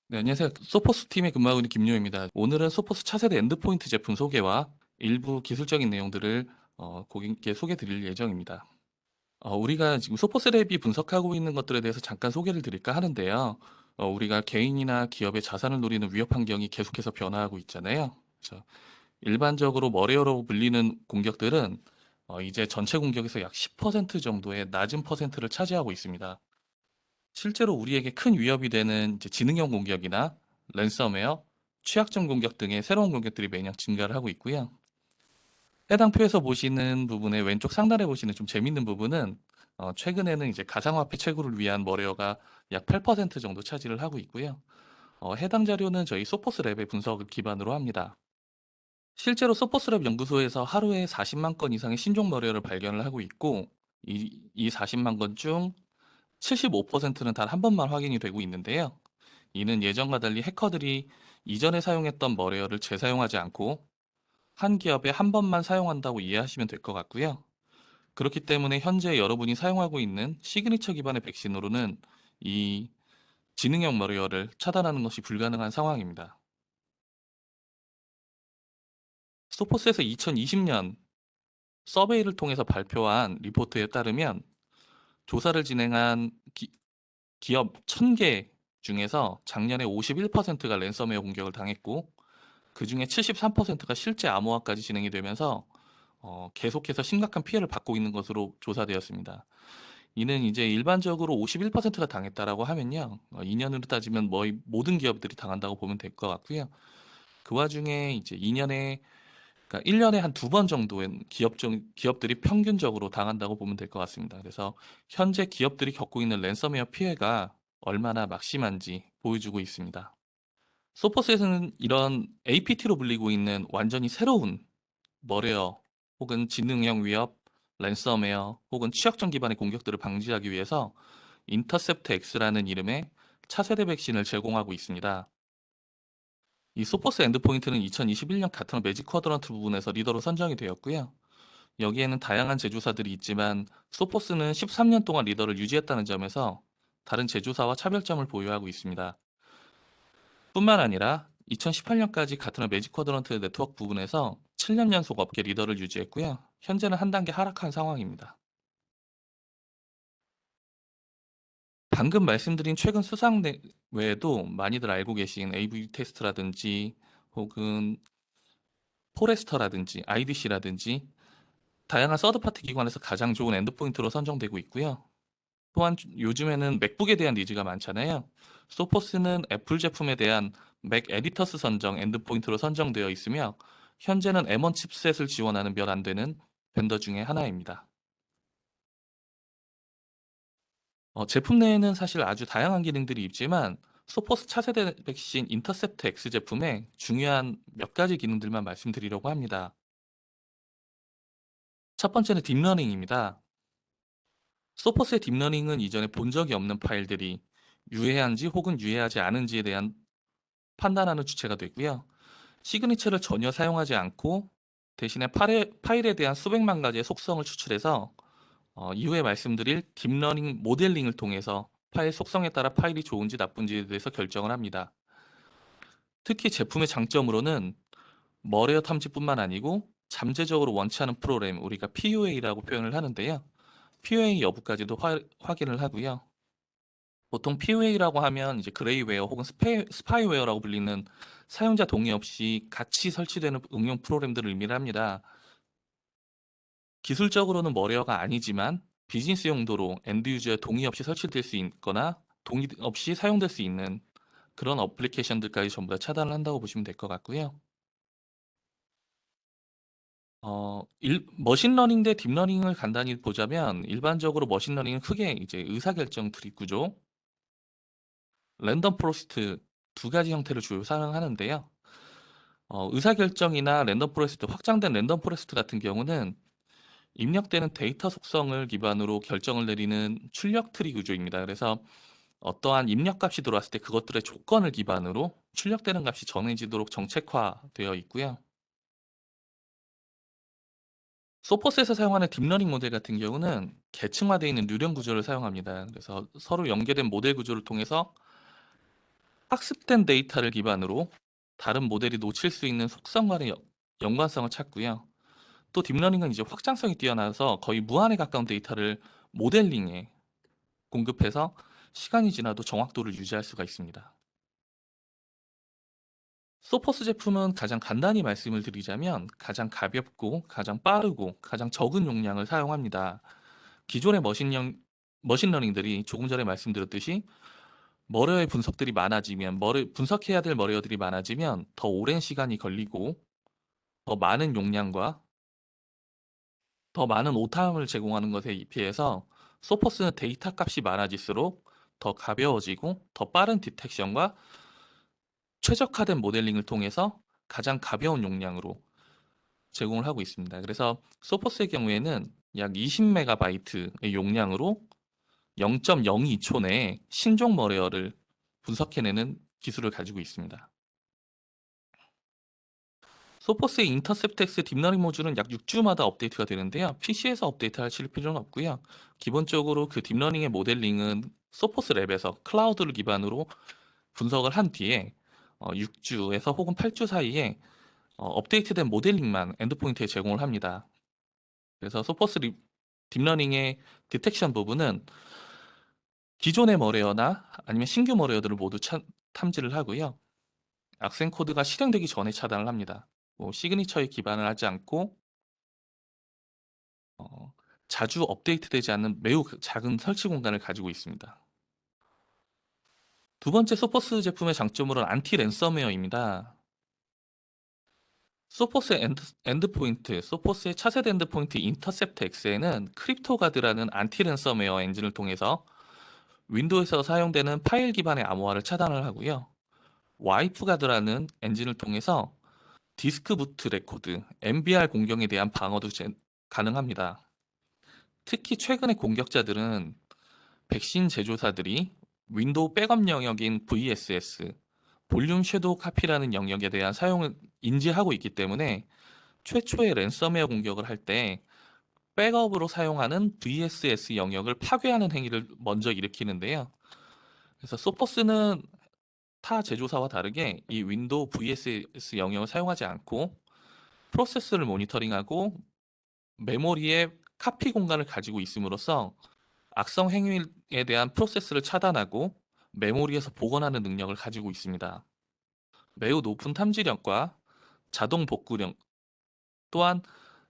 네, 안녕하세요. 소포스 팀에 근무하고 있는 김요입니다. 오늘은 소포스 차세대 엔드포인트 제품 소개와 일부 기술적인 내용들을 고객님께 소개해 드릴 예정입니다. 우리가 지금 소포스 랩이 분석하고 있는 것들에 대해서 잠깐 소개를 드릴까 하는데요. 우리가 개인이나 기업의 자산을 노리는 위협 환경이 계속해서 변화하고 있잖아요. 그래서 일반적으로 머레어로 불리는 공격들은 이제 전체 공격에서 약 10% 정도의 낮은 퍼센트를 차지하고 있습니다. 실제로 우리에게 큰 위협이 되는 이제 지능형 공격이나 랜섬웨어, 취약점 공격 등의 새로운 공격들이 매년 증가를 하고 있고요. 해당 표에서 보시는 부분의 왼쪽 상단에 보시는 좀 재밌는 부분은 최근에는 이제 가상화폐 채굴을 위한 머레어가 약 8% 정도 차지를 하고 있고요. 해당 자료는 저희 소포스 랩의 분석을 기반으로 합니다. 실제로 소포스 랩 연구소에서 하루에 40만 건 이상의 신종 머레어를 발견을 하고 있고, 이 40만 건 중 75%는 단 한 번만 확인이 되고 있는데요. 이는 예전과 달리 해커들이 이전에 사용했던 머레어를 재사용하지 않고 한 기업에 한 번만 사용한다고 이해하시면 될 것 같고요. 그렇기 때문에 현재 여러분이 사용하고 있는 시그니처 기반의 백신으로는 이 지능형 머레어를 차단하는 것이 불가능한 상황입니다. 소포스에서 2020년 서베이를 통해서 발표한 리포트에 따르면 조사를 진행한 기업 1000개 중에서 작년에 51%가 랜섬웨어 공격을 당했고, 그 중에 73%가 실제 암호화까지 진행이 되면서 계속해서 심각한 피해를 받고 있는 것으로 조사되었습니다. 이는 이제 일반적으로 51%가 당했다라고 하면요, 2년으로 따지면 모든 기업들이 당한다고 보면 될 것 같고요. 그 와중에 이제 2년에, 그러니까 1년에 한 두 번 정도의 기업들이 평균적으로 당한다고 보면 될 것 같습니다. 그래서 현재 기업들이 겪고 있는 랜섬웨어 피해가 얼마나 막심한지 보여주고 있습니다. 소포스에서는 이런 APT로 불리고 있는 완전히 새로운 머레어 혹은 지능형 위협, 랜섬웨어 혹은 취약점 기반의 공격들을 방지하기 위해서 인터셉트 X라는 이름의 차세대 백신을 제공하고 있습니다. 이 소포스 엔드포인트는 2021년 가트너 매직 쿼드런트 부분에서 리더로 선정이 되었고요. 여기에는 다양한 제조사들이 있지만 소포스는 13년 동안 리더를 유지했다는 점에서 다른 제조사와 차별점을 보유하고 있습니다. 뿐만 아니라 2018년까지 가트너 매직 쿼드런트 네트워크 부분에서 7년 연속 업계 리더를 유지했고요. 현재는 한 단계 하락한 상황입니다. 방금 말씀드린 최근 수상 외에도 많이들 알고 계신 AV 테스트라든지 혹은 포레스터라든지 IDC라든지 다양한 서드파티 기관에서 가장 좋은 엔드포인트로 선정되고 있고요. 또한 요즘에는 맥북에 대한 니즈가 많잖아요. 소포스는 애플 제품에 대한 맥 에디터스 선정 엔드포인트로 선정되어 있으며 현재는 M1 칩셋을 지원하는 몇 안 되는 벤더 중에 하나입니다. 제품 내에는 사실 아주 다양한 기능들이 있지만 소포스 차세대 백신 인터셉트 X 제품의 중요한 몇 가지 기능들만 말씀드리려고 합니다. 첫 번째는 딥러닝입니다. 소포스의 딥러닝은 이전에 본 적이 없는 파일들이 유해한지 혹은 유해하지 않은지에 대한 판단하는 주체가 되고요. 시그니처를 전혀 사용하지 않고 대신에 파일에 대한 수백만 가지의 속성을 추출해서 이후에 말씀드릴 딥러닝 모델링을 통해서 파일 속성에 따라 파일이 좋은지 나쁜지에 대해서 결정을 합니다. 특히 제품의 장점으로는 머레어 탐지뿐만 아니고 잠재적으로 원치 않은 프로그램, 우리가 PUA라고 표현을 하는데요. PUA 여부까지도 확인을 하고요. 보통 PUA라고 하면 이제 그레이웨어 혹은 스파이웨어라고 불리는 사용자 동의 없이 같이 설치되는 응용 프로그램들을 의미를 합니다. 기술적으로는 머레어가 아니지만 비즈니스 용도로 엔드 유저의 동의 없이 설치될 수 있거나 동의 없이 사용될 수 있는 그런 어플리케이션들까지 전부 다 차단을 한다고 보시면 될 것 같고요. 머신러닝 대 딥러닝을 간단히 보자면 일반적으로 머신러닝은 크게 이제 의사결정 트리 구조, 랜덤 포레스트 두 가지 형태를 주로 사용하는데요. 의사결정이나 랜덤 포레스트, 확장된 랜덤 포레스트 같은 경우는 입력되는 데이터 속성을 기반으로 결정을 내리는 출력 트리 구조입니다. 그래서 어떠한 입력 값이 들어왔을 때 그것들의 조건을 기반으로 출력되는 값이 정해지도록 정책화되어 있고요. 소포스에서 사용하는 딥러닝 모델 같은 경우는 계층화되어 있는 뉴런 구조를 사용합니다. 그래서 서로 연계된 모델 구조를 통해서 학습된 데이터를 기반으로 다른 모델이 놓칠 수 있는 속성과의 연관성을 찾고요. 또 딥러닝은 이제 확장성이 뛰어나서 거의 무한에 가까운 데이터를 모델링에 공급해서 시간이 지나도 정확도를 유지할 수가 있습니다. 소퍼스 제품은 가장 간단히 말씀을 드리자면 가장 가볍고 가장 빠르고 가장 적은 용량을 사용합니다. 기존의 머신러닝들이 조금 전에 말씀드렸듯이 머려의 분석들이 많아지면 분석해야 될 머려들이 많아지면 더 오랜 시간이 걸리고 더 많은 용량과 더 많은 오탐을 제공하는 것에 비해서 소퍼스는 데이터 값이 많아질수록 더 가벼워지고 더 빠른 디텍션과 최적화된 모델링을 통해서 가장 가벼운 용량으로 제공을 하고 있습니다. 그래서 소퍼스의 경우에는 약 20MB의 용량으로 0.02초 내에 신종 머레어를 분석해내는 기술을 가지고 있습니다. 소퍼스의 인터셉텍스 딥러닝 모듈은 약 6주마다 업데이트가 되는데요. PC에서 업데이트하실 필요는 없고요. 기본적으로 그 딥러닝의 모델링은 소퍼스 랩에서 클라우드를 기반으로 분석을 한 뒤에 6주에서 혹은 8주 사이에 업데이트된 모델링만 엔드포인트에 제공을 합니다. 그래서 소퍼스 딥러닝의 디텍션 부분은 기존의 머레어나 아니면 신규 머레어들을 모두 탐지를 하고요. 악센 코드가 실행되기 전에 차단을 합니다. 시그니처에 기반을 하지 않고 어, 자주 업데이트되지 않는 매우 작은 설치 공간을 가지고 있습니다. 두 번째 소퍼스 제품의 장점으로는 안티 랜섬웨어입니다. 소퍼스의 엔드포인트, 소퍼스의 차세대 엔드포인트 인터셉트 X에는 크립토가드라는 안티 랜섬웨어 엔진을 통해서 윈도우에서 사용되는 파일 기반의 암호화를 차단을 하고요. 와이프가드라는 엔진을 통해서 디스크 부트 레코드, MBR 공격에 대한 방어도 가능합니다. 특히 최근의 공격자들은 백신 제조사들이 윈도우 백업 영역인 VSS, 볼륨 섀도우 카피라는 영역에 대한 사용을 인지하고 있기 때문에 최초의 랜섬웨어 공격을 할 때 백업으로 사용하는 VSS 영역을 파괴하는 행위를 먼저 일으키는데요. 그래서 소퍼스는 타 제조사와 다르게 이 윈도우 VSS 영역을 사용하지 않고 프로세스를 모니터링하고 메모리의 카피 공간을 가지고 있음으로써 악성 행위에 대한 프로세스를 차단하고 메모리에서 복원하는 능력을 가지고 있습니다. 매우 높은 탐지력과 자동 복구력, 또한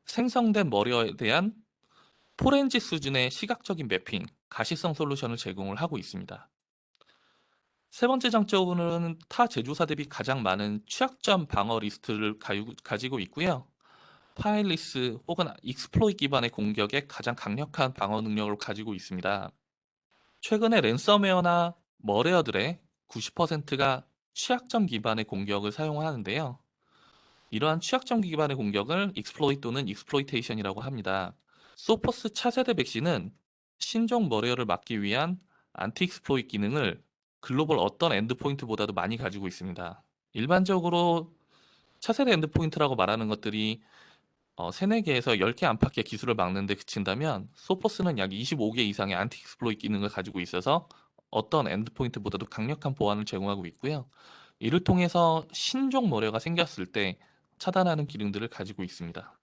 생성된 머리에 대한 포렌지 수준의 시각적인 매핑, 가시성 솔루션을 제공을 하고 있습니다. 세 번째 장점으로는 타 제조사 대비 가장 많은 취약점 방어 리스트를 가지고 있고요. 파일리스 혹은 익스플로이 기반의 공격에 가장 강력한 방어 능력을 가지고 있습니다. 최근에 랜섬웨어나 머레어들의 90%가 취약점 기반의 공격을 사용하는데요. 이러한 취약점 기반의 공격을 익스플로이 또는 익스플로이테이션이라고 합니다. 소퍼스 차세대 백신은 신종 머레어를 막기 위한 안티 익스플로이 기능을 글로벌 어떤 엔드포인트보다도 많이 가지고 있습니다. 일반적으로 차세대 엔드포인트라고 말하는 것들이 3, 4개에서 10개 안팎의 기술을 막는 데 그친다면 소퍼스는 약 25개 이상의 안티 익스플로이트 기능을 가지고 있어서 어떤 엔드포인트보다도 강력한 보안을 제공하고 있고요. 이를 통해서 신종 머려가 생겼을 때 차단하는 기능들을 가지고 있습니다.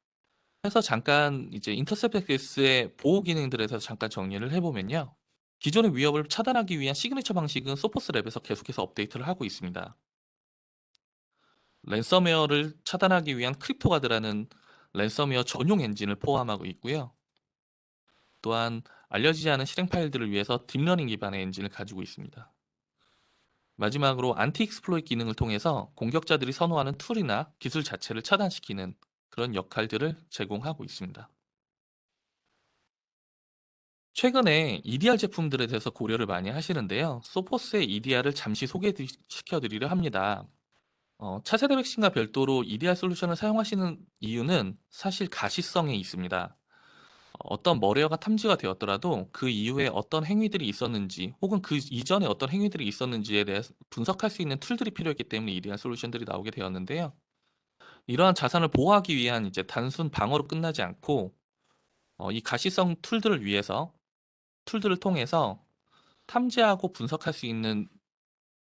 그래서 잠깐 이제 인터셉트X의 보호 기능들에 대해서 잠깐 정리를 해보면요. 기존의 위협을 차단하기 위한 시그니처 방식은 소퍼스 랩에서 계속해서 업데이트를 하고 있습니다. 랜섬웨어를 차단하기 위한 크립토가드라는 랜섬웨어 전용 엔진을 포함하고 있고요. 또한 알려지지 않은 실행 파일들을 위해서 딥러닝 기반의 엔진을 가지고 있습니다. 마지막으로 안티 익스플로이트 기능을 통해서 공격자들이 선호하는 툴이나 기술 자체를 차단시키는 그런 역할들을 제공하고 있습니다. 최근에 EDR 제품들에 대해서 고려를 많이 하시는데요. 소포스의 EDR을 잠시 소개시켜드리려 합니다. 차세대 백신과 별도로 EDR 솔루션을 사용하시는 이유는 사실 가시성에 있습니다. 어떤 머레어가 탐지가 되었더라도 그 이후에 어떤 행위들이 있었는지 혹은 그 이전에 어떤 행위들이 있었는지에 대해서 분석할 수 있는 툴들이 필요했기 때문에 EDR 솔루션들이 나오게 되었는데요. 이러한 자산을 보호하기 위한 이제 단순 방어로 끝나지 않고 이 가시성 툴들을 통해서 탐지하고 분석할 수 있는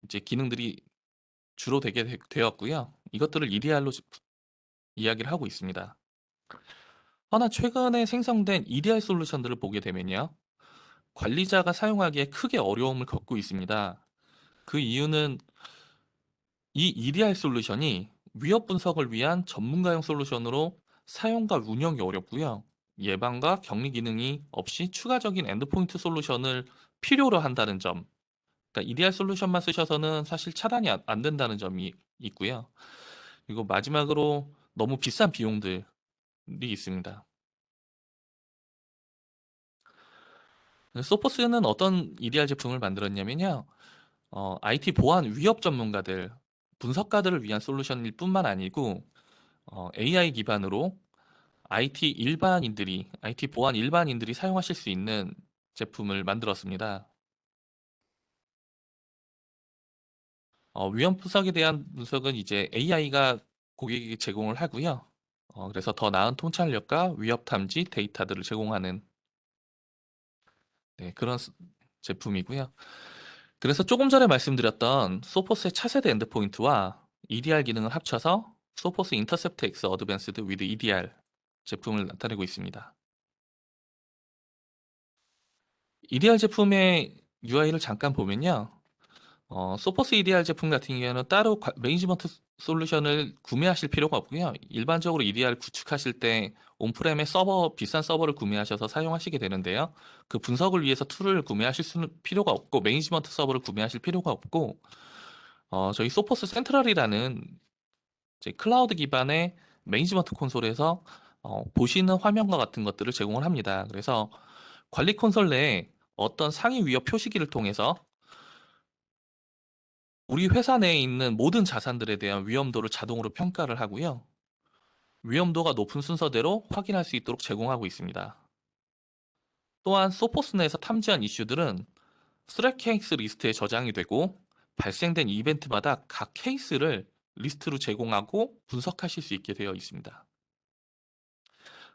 이제 기능들이 주로 되었고요. 이것들을 EDR로 이야기를 하고 있습니다. 하나 최근에 생성된 EDR 솔루션들을 보게 되면요. 관리자가 사용하기에 크게 어려움을 겪고 있습니다. 그 이유는 이 EDR 솔루션이 위협 분석을 위한 전문가용 솔루션으로 사용과 운영이 어렵고요. 예방과 격리 기능이 없이 추가적인 엔드포인트 솔루션을 필요로 한다는 점. 그러니까 EDR 솔루션만 쓰셔서는 사실 차단이 안 된다는 점이 있고요. 그리고 마지막으로 너무 비싼 비용들이 있습니다. 소포스는 어떤 EDR 제품을 만들었냐면요. IT 보안 위협 전문가들, 분석가들을 위한 솔루션일 뿐만 아니고 AI 기반으로 IT 보안 일반인들이 사용하실 수 있는 제품을 만들었습니다. 위험 분석에 대한 분석은 이제 AI가 고객에게 제공을 하고요. 그래서 더 나은 통찰력과 위협 탐지 데이터들을 제공하는 네, 그런 제품이고요. 그래서 조금 전에 말씀드렸던 소포스의 차세대 엔드포인트와 EDR 기능을 합쳐서 소포스 인터셉트 X 어드밴스드 위드 EDR 제품을 나타내고 있습니다. EDR 제품의 UI를 잠깐 보면요. 소포스 EDR 제품 같은 경우에는 따로 매니지먼트 솔루션을 구매하실 필요가 없고요. 일반적으로 EDR 구축하실 때 온프렘의 비싼 서버를 구매하셔서 사용하시게 되는데요. 그 분석을 위해서 툴을 구매하실 수는 필요가 없고, 매니지먼트 서버를 구매하실 필요가 없고, 저희 소포스 센트럴이라는 이제 클라우드 기반의 매니지먼트 콘솔에서 보시는 화면과 같은 것들을 제공을 합니다. 그래서 관리 콘솔 내에 어떤 상위 위협 표시기를 통해서 우리 회사 내에 있는 모든 자산들에 대한 위험도를 자동으로 평가를 하고요. 위험도가 높은 순서대로 확인할 수 있도록 제공하고 있습니다. 또한 소포스 내에서 탐지한 이슈들은 스트랩 케이스 리스트에 저장이 되고 발생된 이벤트마다 각 케이스를 리스트로 제공하고 분석하실 수 있게 되어 있습니다.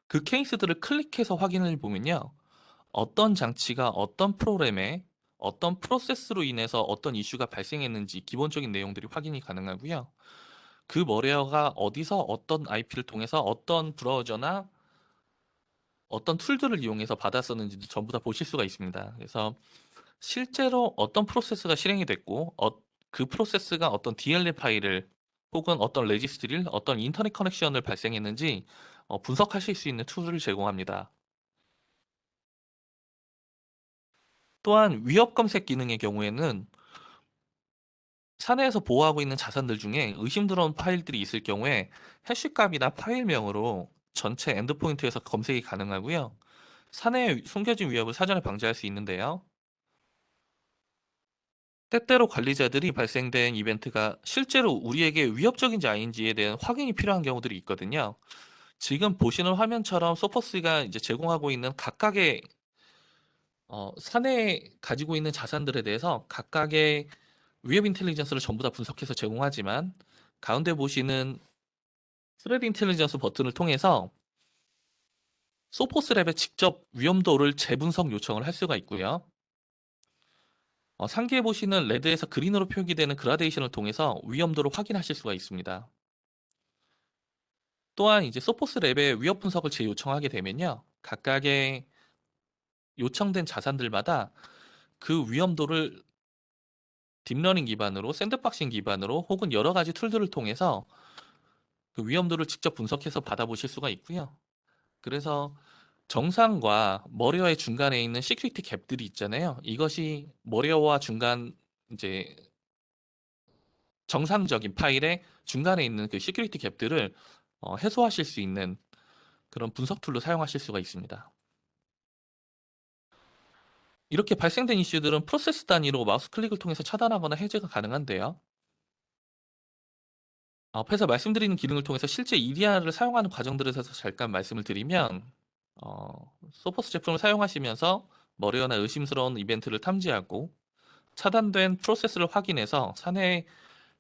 그 케이스들을 클릭해서 확인을 보면요. 어떤 장치가 어떤 프로그램에 어떤 프로세스로 인해서 어떤 이슈가 발생했는지 기본적인 내용들이 확인이 가능하고요. 그 머레어가 어디서 어떤 IP를 통해서 어떤 브라우저나 어떤 툴들을 이용해서 받았었는지도 전부 다 보실 수가 있습니다. 그래서 실제로 어떤 프로세스가 실행이 됐고 그 프로세스가 어떤 DLL 파일을 혹은 어떤 레지스트리를 어떤 인터넷 커넥션을 발생했는지 분석하실 수 있는 툴을 제공합니다. 또한 위협 검색 기능의 경우에는 사내에서 보호하고 있는 자산들 중에 의심스러운 파일들이 있을 경우에 해시값이나 파일명으로 전체 엔드포인트에서 검색이 가능하고요. 사내에 숨겨진 위협을 사전에 방지할 수 있는데요. 때때로 관리자들이 발생된 이벤트가 실제로 우리에게 위협적인지 아닌지에 대한 확인이 필요한 경우들이 있거든요. 지금 보시는 화면처럼 소퍼스가 이제 제공하고 있는 각각의 사내에 가지고 있는 자산들에 대해서 각각의 위협 인텔리전스를 전부 다 분석해서 제공하지만 가운데 보시는 스레드 인텔리전스 버튼을 통해서 소포스 랩에 직접 위험도를 재분석 요청을 할 수가 있고요. 상기해 보시는 레드에서 그린으로 표기되는 그라데이션을 통해서 위험도를 확인하실 수가 있습니다. 또한 이제 소포스 랩에 위협 분석을 재요청하게 되면요. 각각의 요청된 자산들마다 그 위험도를 딥러닝 기반으로 샌드박싱 기반으로 혹은 여러 가지 툴들을 통해서 그 위험도를 직접 분석해서 받아보실 수가 있고요. 그래서 정상과 머리어의 중간에 있는 시큐리티 갭들이 있잖아요. 이것이 머리어와 중간 이제 정상적인 파일의 중간에 있는 그 시큐리티 갭들을 해소하실 수 있는 그런 분석 툴로 사용하실 수가 있습니다. 이렇게 발생된 이슈들은 프로세스 단위로 마우스 클릭을 통해서 차단하거나 해제가 가능한데요. 앞에서 말씀드리는 기능을 통해서 실제 EDR을 사용하는 과정들에 대해서 잠깐 말씀을 드리면 소포스 제품을 사용하시면서 머리어나 의심스러운 이벤트를 탐지하고 차단된 프로세스를 확인해서 사내에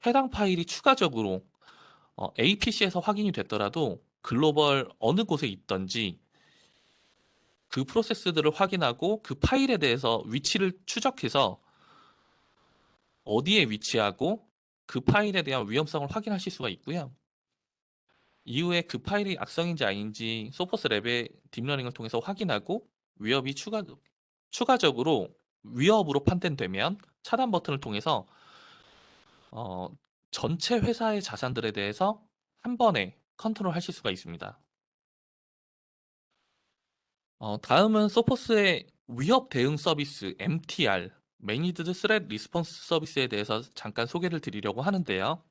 해당 파일이 추가적으로 APC에서 확인이 됐더라도 글로벌 어느 곳에 있던지 그 프로세스들을 확인하고 그 파일에 대해서 위치를 추적해서 어디에 위치하고 그 파일에 대한 위험성을 확인하실 수가 있고요. 이후에 그 파일이 악성인지 아닌지 소포스 랩의 딥러닝을 통해서 확인하고 위협이 추가적으로 위협으로 판단되면 차단 버튼을 통해서 어, 전체 회사의 자산들에 대해서 한 번에 컨트롤 하실 수가 있습니다. 다음은 소포스의 위협 대응 서비스 MTR, Managed Threat Response 서비스에 대해서 잠깐 소개를 드리려고 하는데요.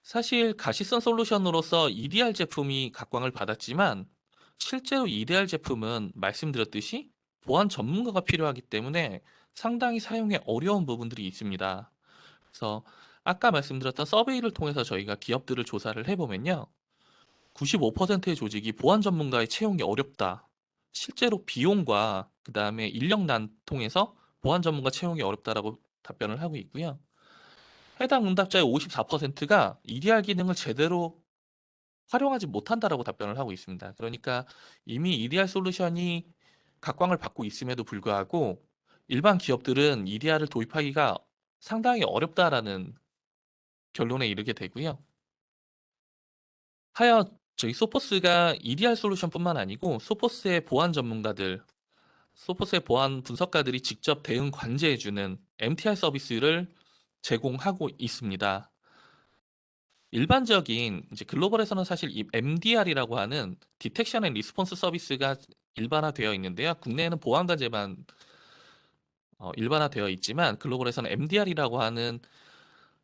사실 가시성 솔루션으로서 EDR 제품이 각광을 받았지만 실제로 EDR 제품은 말씀드렸듯이 보안 전문가가 필요하기 때문에 상당히 사용에 어려운 부분들이 있습니다. 그래서 아까 말씀드렸던 서베이를 통해서 저희가 기업들을 조사를 해보면요. 95%의 조직이 보안 전문가의 채용이 어렵다. 실제로 비용과 그 다음에 인력난 통해서 보안 전문가 채용이 어렵다라고 답변을 하고 있고요. 해당 응답자의 54%가 EDR 기능을 제대로 활용하지 못한다라고 답변을 하고 있습니다. 그러니까 이미 EDR 솔루션이 각광을 받고 있음에도 불구하고 일반 기업들은 EDR을 도입하기가 상당히 어렵다라는 결론에 이르게 되고요. 하여 저희 소포스가 EDR 솔루션뿐만 아니고 소포스의 보안 전문가들, 소포스의 보안 분석가들이 직접 대응 관제해주는 MTR 서비스를 제공하고 있습니다. 일반적인 이제 글로벌에서는 사실 이 MDR이라고 하는 디텍션 앤 리스폰스 서비스가 일반화되어 있는데요. 국내에는 보안관제만 일반화되어 있지만 글로벌에서는 MDR이라고 하는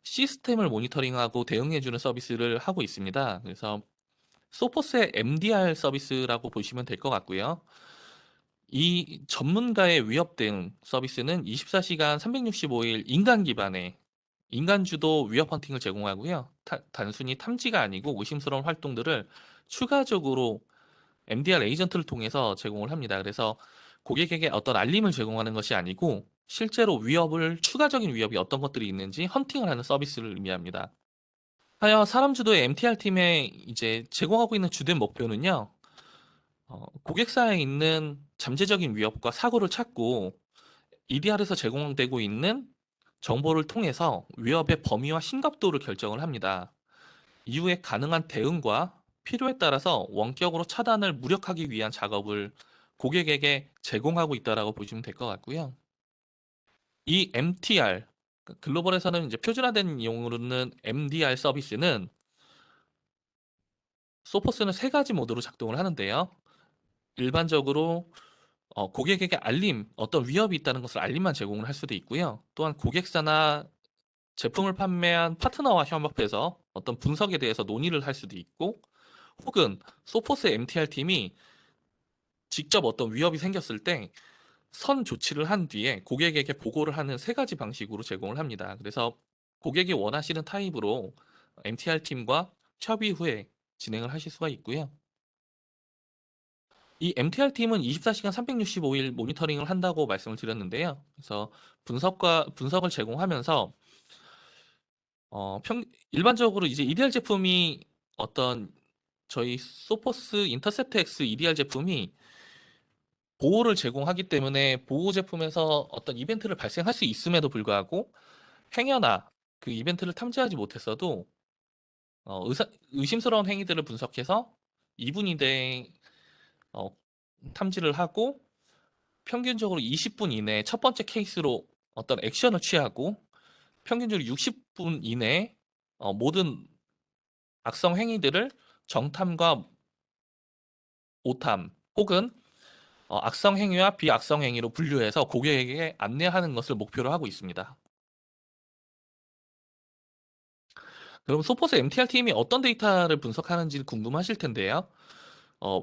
시스템을 모니터링하고 대응해주는 서비스를 하고 있습니다. 그래서 소포스의 MDR 서비스라고 보시면 될 것 같고요. 이 전문가의 위협 대응 서비스는 24시간 365일 인간 기반의 인간 주도 위협 헌팅을 제공하고요. 단순히 탐지가 아니고 의심스러운 활동들을 추가적으로 MDR 에이전트를 통해서 제공을 합니다. 그래서 고객에게 어떤 알림을 제공하는 것이 아니고 실제로 추가적인 위협이 어떤 것들이 있는지 헌팅을 하는 서비스를 의미합니다. 하여 사람 주도의 MTR 팀에 이제 제공하고 있는 주된 목표는요. 고객사에 있는 잠재적인 위협과 사고를 찾고 EDR에서 제공되고 있는 정보를 통해서 위협의 범위와 심각도를 결정을 합니다. 이후에 가능한 대응과 필요에 따라서 원격으로 차단을 무력하기 위한 작업을 고객에게 제공하고 있다라고 보시면 될 것 같고요. 이 MTR, 글로벌에서는 이제 표준화된 용어로는 MDR 서비스는 소포스는 세 가지 모드로 작동을 하는데요. 일반적으로 고객에게 어떤 위협이 있다는 것을 알림만 제공을 할 수도 있고요. 또한 고객사나 제품을 판매한 파트너와 협업해서 어떤 분석에 대해서 논의를 할 수도 있고, 혹은 소포스 MTR 팀이 직접 어떤 위협이 생겼을 때 선 조치를 한 뒤에 고객에게 보고를 하는 세 가지 방식으로 제공을 합니다. 그래서 고객이 원하시는 타입으로 MTR 팀과 협의 후에 진행을 하실 수가 있고요. 이 MTR 팀은 24시간 365일 모니터링을 한다고 말씀을 드렸는데요. 그래서 분석을 제공하면서 어, 평, 일반적으로 이제 EDR 제품이 어떤 저희 소포스 인터셉트 X EDR 제품이 보호를 제공하기 때문에 보호 제품에서 어떤 이벤트를 발생할 수 있음에도 불구하고 행여나 그 이벤트를 탐지하지 못했어도 의심스러운 행위들을 분석해서 2분 이내에 어, 탐지를 하고 평균적으로 20분 이내에 첫 번째 케이스로 어떤 액션을 취하고 평균적으로 60분 이내에 모든 악성 행위들을 정탐과 오탐 혹은 악성 행위와 비악성 행위로 분류해서 고객에게 안내하는 것을 목표로 하고 있습니다. 그럼 소포스 MTR 팀이 어떤 데이터를 분석하는지 궁금하실 텐데요.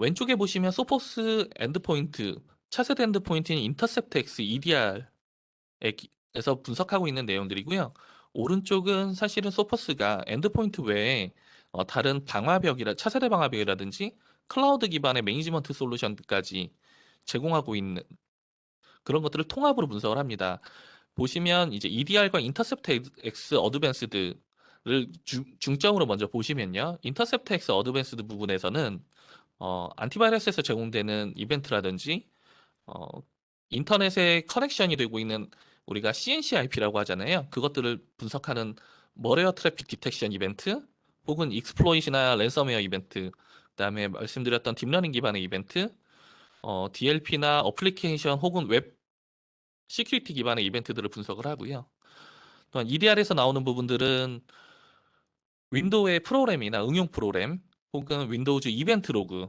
왼쪽에 보시면 소포스 엔드포인트, 차세대 엔드포인트인 인터셉트 X EDR에서 분석하고 있는 내용들이고요. 오른쪽은 사실은 소포스가 엔드포인트 외에 다른 차세대 방화벽이라든지 클라우드 기반의 매니지먼트 솔루션까지 제공하고 있는 그런 것들을 통합으로 분석을 합니다. 보시면 이제 EDR과 인터셉트 X 어드밴스드를 중점으로 먼저 보시면요. 인터셉트 X 어드밴스드 부분에서는 안티바이러스에서 제공되는 이벤트라든지 어, 인터넷에 커넥션이 되고 있는 우리가 CNC-IP라고 하잖아요. 그것들을 분석하는 머레어 트래픽 디텍션 이벤트 혹은 익스플로잇이나 랜섬웨어 이벤트, 그다음에 말씀드렸던 딥러닝 기반의 이벤트, DLP나 어플리케이션 혹은 웹 시큐리티 기반의 이벤트들을 분석을 하고요. 또한 EDR에서 나오는 부분들은 윈도우의 프로그램이나 응용 프로그램 혹은 윈도우즈 이벤트 로그,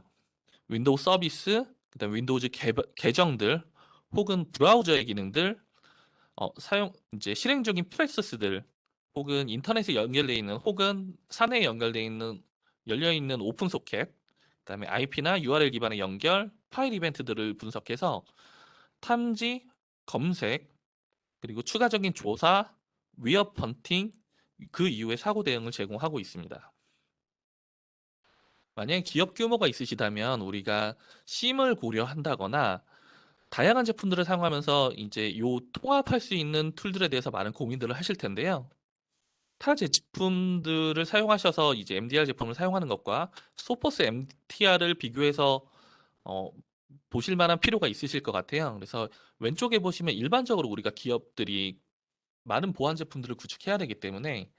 윈도우 서비스, 그다음 윈도우즈 계정들 혹은 브라우저의 기능들, 사용 이제 실행적인 프로세스들 혹은 인터넷에 연결되어 있는 혹은 사내에 연결되어 있는 열려 있는 오픈 소켓, 그다음에 IP나 URL 기반의 연결, 파일 이벤트들을 분석해서 탐지, 검색, 그리고 추가적인 조사, 위협 헌팅, 그 이후의 사고 대응을 제공하고 있습니다. 만약에 기업 규모가 있으시다면 우리가 심을 고려한다거나 다양한 제품들을 사용하면서 이제 요 통합할 수 있는 툴들에 대해서 많은 고민들을 하실 텐데요. 타 제품들을 사용하셔서 이제 MDR 제품을 사용하는 것과 소포스 MTR을 비교해서 어, 보실 만한 필요가 있으실 것 같아요. 그래서 왼쪽에 보시면 일반적으로 우리가 기업들이 많은 보안 제품들을 구축해야 되기 때문에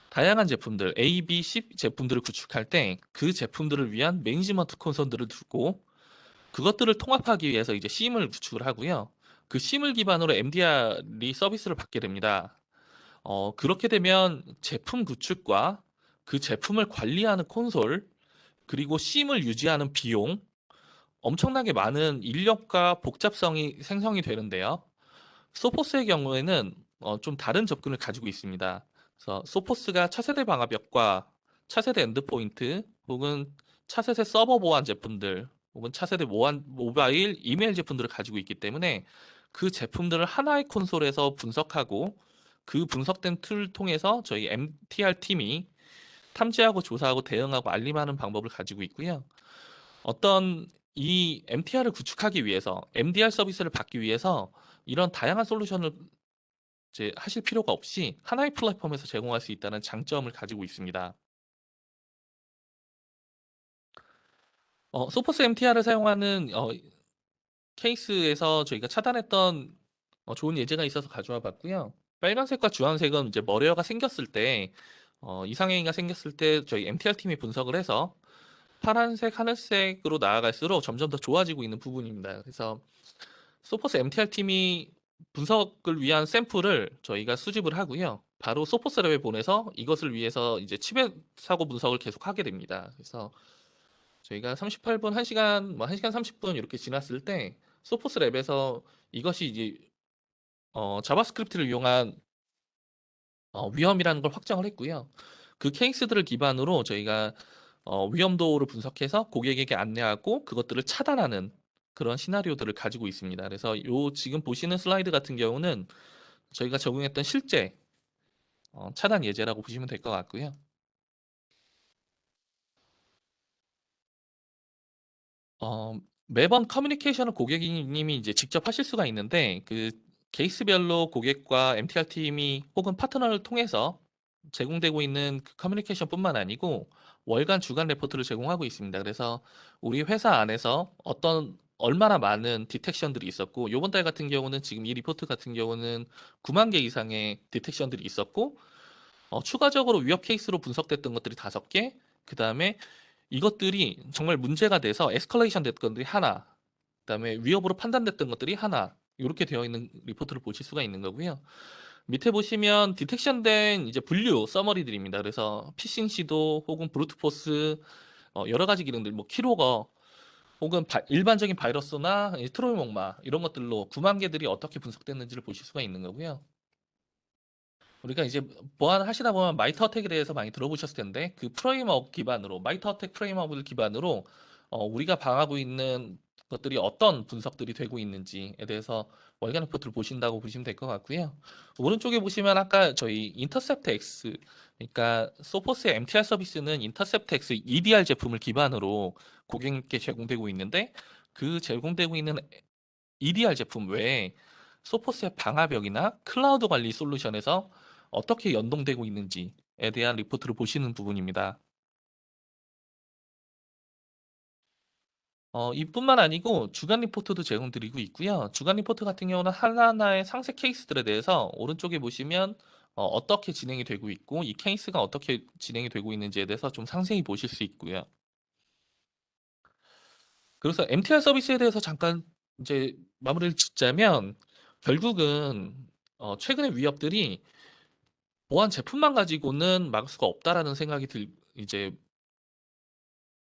다양한 제품들, A, B, C 제품들을 구축할 때 그 제품들을 위한 매니지먼트 콘솔들을 두고 그것들을 통합하기 위해서 이제 심을 구축을 하고요. 그 심을 기반으로 MDR이 서비스를 받게 됩니다. 그렇게 되면 제품 구축과 그 제품을 관리하는 콘솔, 그리고 심을 유지하는 비용, 엄청나게 많은 인력과 복잡성이 생성이 되는데요. 소포스의 경우에는 좀 다른 접근을 가지고 있습니다. 그래서 소포스가 차세대 방화벽과 차세대 엔드포인트 혹은 차세대 서버 보안 제품들 혹은 차세대 모바일 이메일 제품들을 가지고 있기 때문에 그 제품들을 하나의 콘솔에서 분석하고 그 분석된 툴을 통해서 저희 MTR 팀이 탐지하고 조사하고 대응하고 알림하는 방법을 가지고 있고요. 어떤 이 MTR을 구축하기 위해서 MDR 서비스를 받기 위해서 이런 다양한 솔루션을 이제 하실 필요가 없이 하나의 플랫폼에서 제공할 수 있다는 장점을 가지고 있습니다. 소포스 MTR을 사용하는 케이스에서 저희가 차단했던 좋은 예제가 있어서 가져와 봤고요. 빨간색과 주황색은 이제 머레어가 생겼을 때 이상행위가 생겼을 때 저희 MTR 팀이 분석을 해서 파란색, 하늘색으로 나아갈수록 점점 더 좋아지고 있는 부분입니다. 그래서 소포스 MTR 팀이 분석을 위한 샘플을 저희가 수집을 하고요. 바로 소포스 랩에 보내서 이것을 위해서 이제 치백 사고 분석을 계속 하게 됩니다. 그래서 저희가 38분, 1시간, 뭐 1시간 30분 이렇게 지났을 때 소포스 랩에서 이것이 이제 자바스크립트를 이용한 위험이라는 걸 확정을 했고요. 그 케이스들을 기반으로 저희가 위험도를 분석해서 고객에게 안내하고 그것들을 차단하는 그런 시나리오들을 가지고 있습니다. 그래서 요 지금 보시는 슬라이드 같은 경우는 저희가 적용했던 실제 차단 예제라고 보시면 될 것 같고요. 매번 커뮤니케이션을 고객님이 이제 직접 하실 수가 있는데 그 케이스별로 고객과 MTR 팀이 혹은 파트너를 통해서 제공되고 있는 그 커뮤니케이션뿐만 아니고 월간 주간 레포트를 제공하고 있습니다. 그래서 우리 회사 안에서 어떤 얼마나 많은 디텍션들이 있었고 요번 달 같은 경우는 지금 이 리포트 같은 경우는 9만 개 이상의 디텍션들이 있었고 추가적으로 위협 케이스로 분석됐던 것들이 5개, 그 다음에 이것들이 정말 문제가 돼서 에스컬레이션 됐던 것들이 하나, 그다음에 위협으로 판단됐던 것들이 하나, 이렇게 되어 있는 리포트를 보실 수가 있는 거고요. 밑에 보시면 디텍션된 이제 분류 서머리들입니다. 그래서 피싱 시도 혹은 브루트 포스 여러 가지 기능들, 뭐 키로거 혹은 일반적인 바이러스나 트로이 목마 이런 것들로 9만 개들이 어떻게 분석됐는지를 보실 수가 있는 거고요. 우리가 이제 보안 하시다 보면 마이터 어택에 대해서 많이 들어보셨을 텐데 그 프레임워크 기반으로 마이터 어택 프레임워크를 기반으로 우리가 방하고 있는 것들이 어떤 분석들이 되고 있는지에 대해서 월간 리포트를 보신다고 보시면 될 것 같고요. 오른쪽에 보시면 아까 저희 인터셉트 X, 그러니까 소포스의 MTR 서비스는 인터셉트 X EDR 제품을 기반으로 고객님께 제공되고 있는데 그 제공되고 있는 EDR 제품 외에 소포스의 방화벽이나 클라우드 관리 솔루션에서 어떻게 연동되고 있는지에 대한 리포트를 보시는 부분입니다. 이뿐만 아니고 주간 리포트도 제공드리고 있고요. 주간 리포트 같은 경우는 하나하나의 상세 케이스들에 대해서 오른쪽에 보시면 어떻게 진행이 되고 있고 이 케이스가 어떻게 진행이 되고 있는지에 대해서 좀 상세히 보실 수 있고요. 그래서 MTR 서비스에 대해서 잠깐 이제 마무리를 짓자면 결국은 최근의 위협들이 보안 제품만 가지고는 막을 수가 없다라는 생각이 이제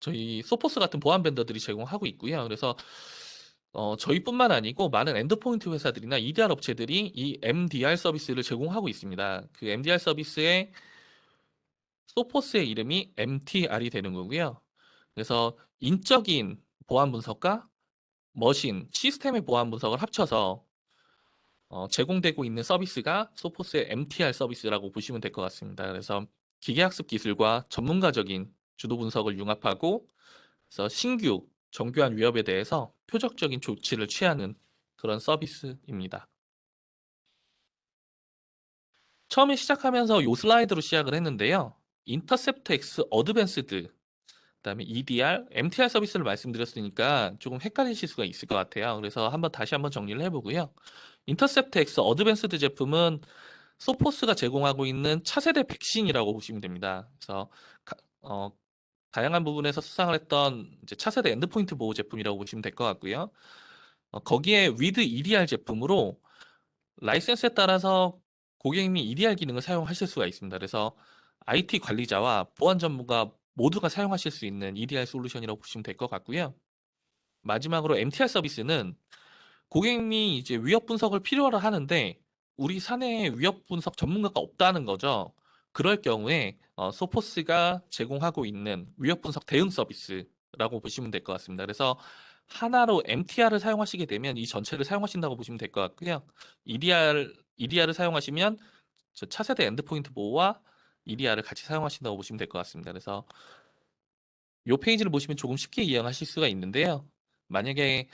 저희 소포스 같은 보안 벤더들이 제공하고 있고요. 그래서 저희뿐만 아니고 많은 엔드포인트 회사들이나 EDR 업체들이 이 MDR 서비스를 제공하고 있습니다. 그 MDR 서비스의 소포스의 이름이 MTR이 되는 거고요. 그래서 인적인 보안 분석과 머신, 시스템의 보안 분석을 합쳐서 제공되고 있는 서비스가 소포스의 MTR 서비스라고 보시면 될 것 같습니다. 그래서 기계학습 기술과 전문가적인 주도 분석을 융합하고 그래서 신규 정교한 위협에 대해서 표적적인 조치를 취하는 그런 서비스입니다. 처음에 시작하면서 요 슬라이드로 시작을 했는데요. 인터셉트 X 어드밴스드, 그다음에 EDR, MTR 서비스를 말씀드렸으니까 조금 헷갈리실 수가 있을 것 같아요. 그래서 다시 한번 정리를 해보고요. 인터셉트 X 어드밴스드 제품은 소포스가 제공하고 있는 차세대 백신이라고 보시면 됩니다. 그래서 가- 어, 다양한 부분에서 수상을 했던 이제 차세대 엔드포인트 보호 제품이라고 보시면 될 것 같고요. 거기에 위드 EDR 제품으로 라이센스에 따라서 고객님이 EDR 기능을 사용하실 수가 있습니다. 그래서 IT 관리자와 보안 전문가 모두가 사용하실 수 있는 EDR 솔루션이라고 보시면 될 것 같고요. 마지막으로 MTR 서비스는 고객님이 이제 위협 분석을 필요로 하는데 우리 사내에 위협 분석 전문가가 없다는 거죠. 그럴 경우에 소포스가 제공하고 있는 위협 분석 대응 서비스라고 보시면 될 것 같습니다. 그래서 하나로 MTR을 사용하시게 되면 이 전체를 사용하신다고 보시면 될 것 같고요. EDR을 사용하시면 저 차세대 엔드포인트 보호와 EDR을 같이 사용하신다고 보시면 될 것 같습니다. 그래서 이 페이지를 보시면 조금 쉽게 이해하실 수가 있는데요. 만약에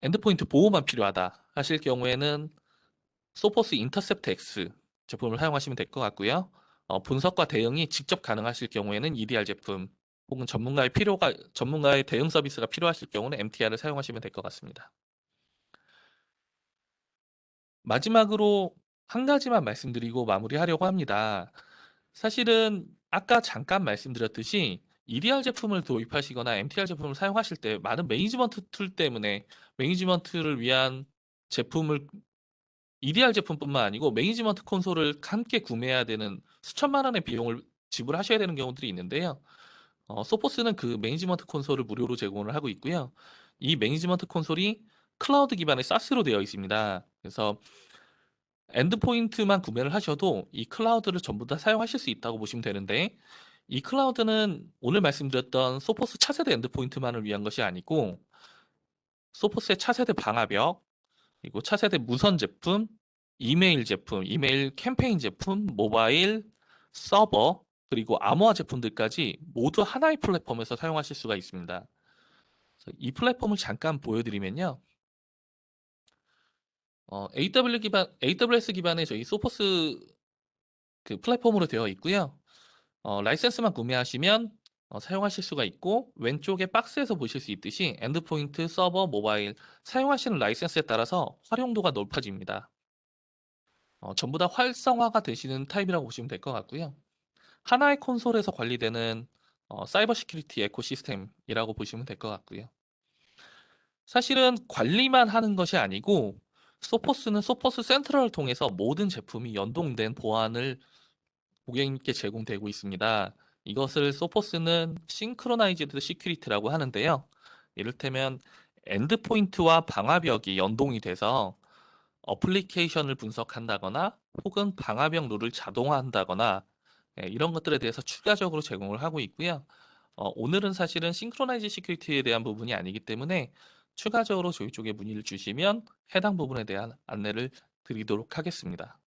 엔드포인트 보호만 필요하다 하실 경우에는 소포스 인터셉트 X 제품을 사용하시면 될 것 같고요. 분석과 대응이 직접 가능하실 경우에는 EDR 제품 혹은 전문가의 대응 서비스가 필요하실 경우는 MTR을 사용하시면 될 것 같습니다. 마지막으로 한 가지만 말씀드리고 마무리하려고 합니다. 사실은 아까 잠깐 말씀드렸듯이 EDR 제품을 도입하시거나 MTR 제품을 사용하실 때 많은 매니지먼트 툴 때문에 매니지먼트를 위한 제품을 EDR 제품뿐만 아니고 매니지먼트 콘솔을 함께 구매해야 되는 수천만 원의 비용을 지불하셔야 되는 경우들이 있는데요. 소포스는 그 매니지먼트 콘솔을 무료로 제공을 하고 있고요. 이 매니지먼트 콘솔이 클라우드 기반의 SaaS로 되어 있습니다. 그래서 엔드포인트만 구매를 하셔도 이 클라우드를 전부 다 사용하실 수 있다고 보시면 되는데 이 클라우드는 오늘 말씀드렸던 소포스 차세대 엔드포인트만을 위한 것이 아니고 소포스의 차세대 방화벽, 그리고 차세대 무선 제품, 이메일 제품, 이메일 캠페인 제품, 모바일, 서버, 그리고 암호화 제품들까지 모두 하나의 플랫폼에서 사용하실 수가 있습니다. 그래서 이 플랫폼을 잠깐 보여드리면요. AWS 기반의 저희 소포스 그 플랫폼으로 되어 있고요. 라이센스만 구매하시면 사용하실 수가 있고 왼쪽에 박스에서 보실 수 있듯이 엔드포인트, 서버, 모바일 사용하시는 라이센스에 따라서 활용도가 높아집니다. 전부 다 활성화가 되시는 타입이라고 보시면 될 것 같고요. 하나의 콘솔에서 관리되는 사이버 시큐리티 에코시스템이라고 보시면 될 것 같고요. 사실은 관리만 하는 것이 아니고 소포스는 소포스 센트럴을 통해서 모든 제품이 연동된 보안을 고객님께 제공되고 있습니다. 이것을 소포스는 싱크로나이즈드 시큐리티라고 하는데요. 이를테면 엔드포인트와 방화벽이 연동이 돼서 어플리케이션을 분석한다거나 혹은 방화벽 룰을 자동화한다거나 이런 것들에 대해서 추가적으로 제공을 하고 있고요. 오늘은 사실은 싱크로나이즈 시큐리티에 대한 부분이 아니기 때문에 추가적으로 저희 쪽에 문의를 주시면 해당 부분에 대한 안내를 드리도록 하겠습니다.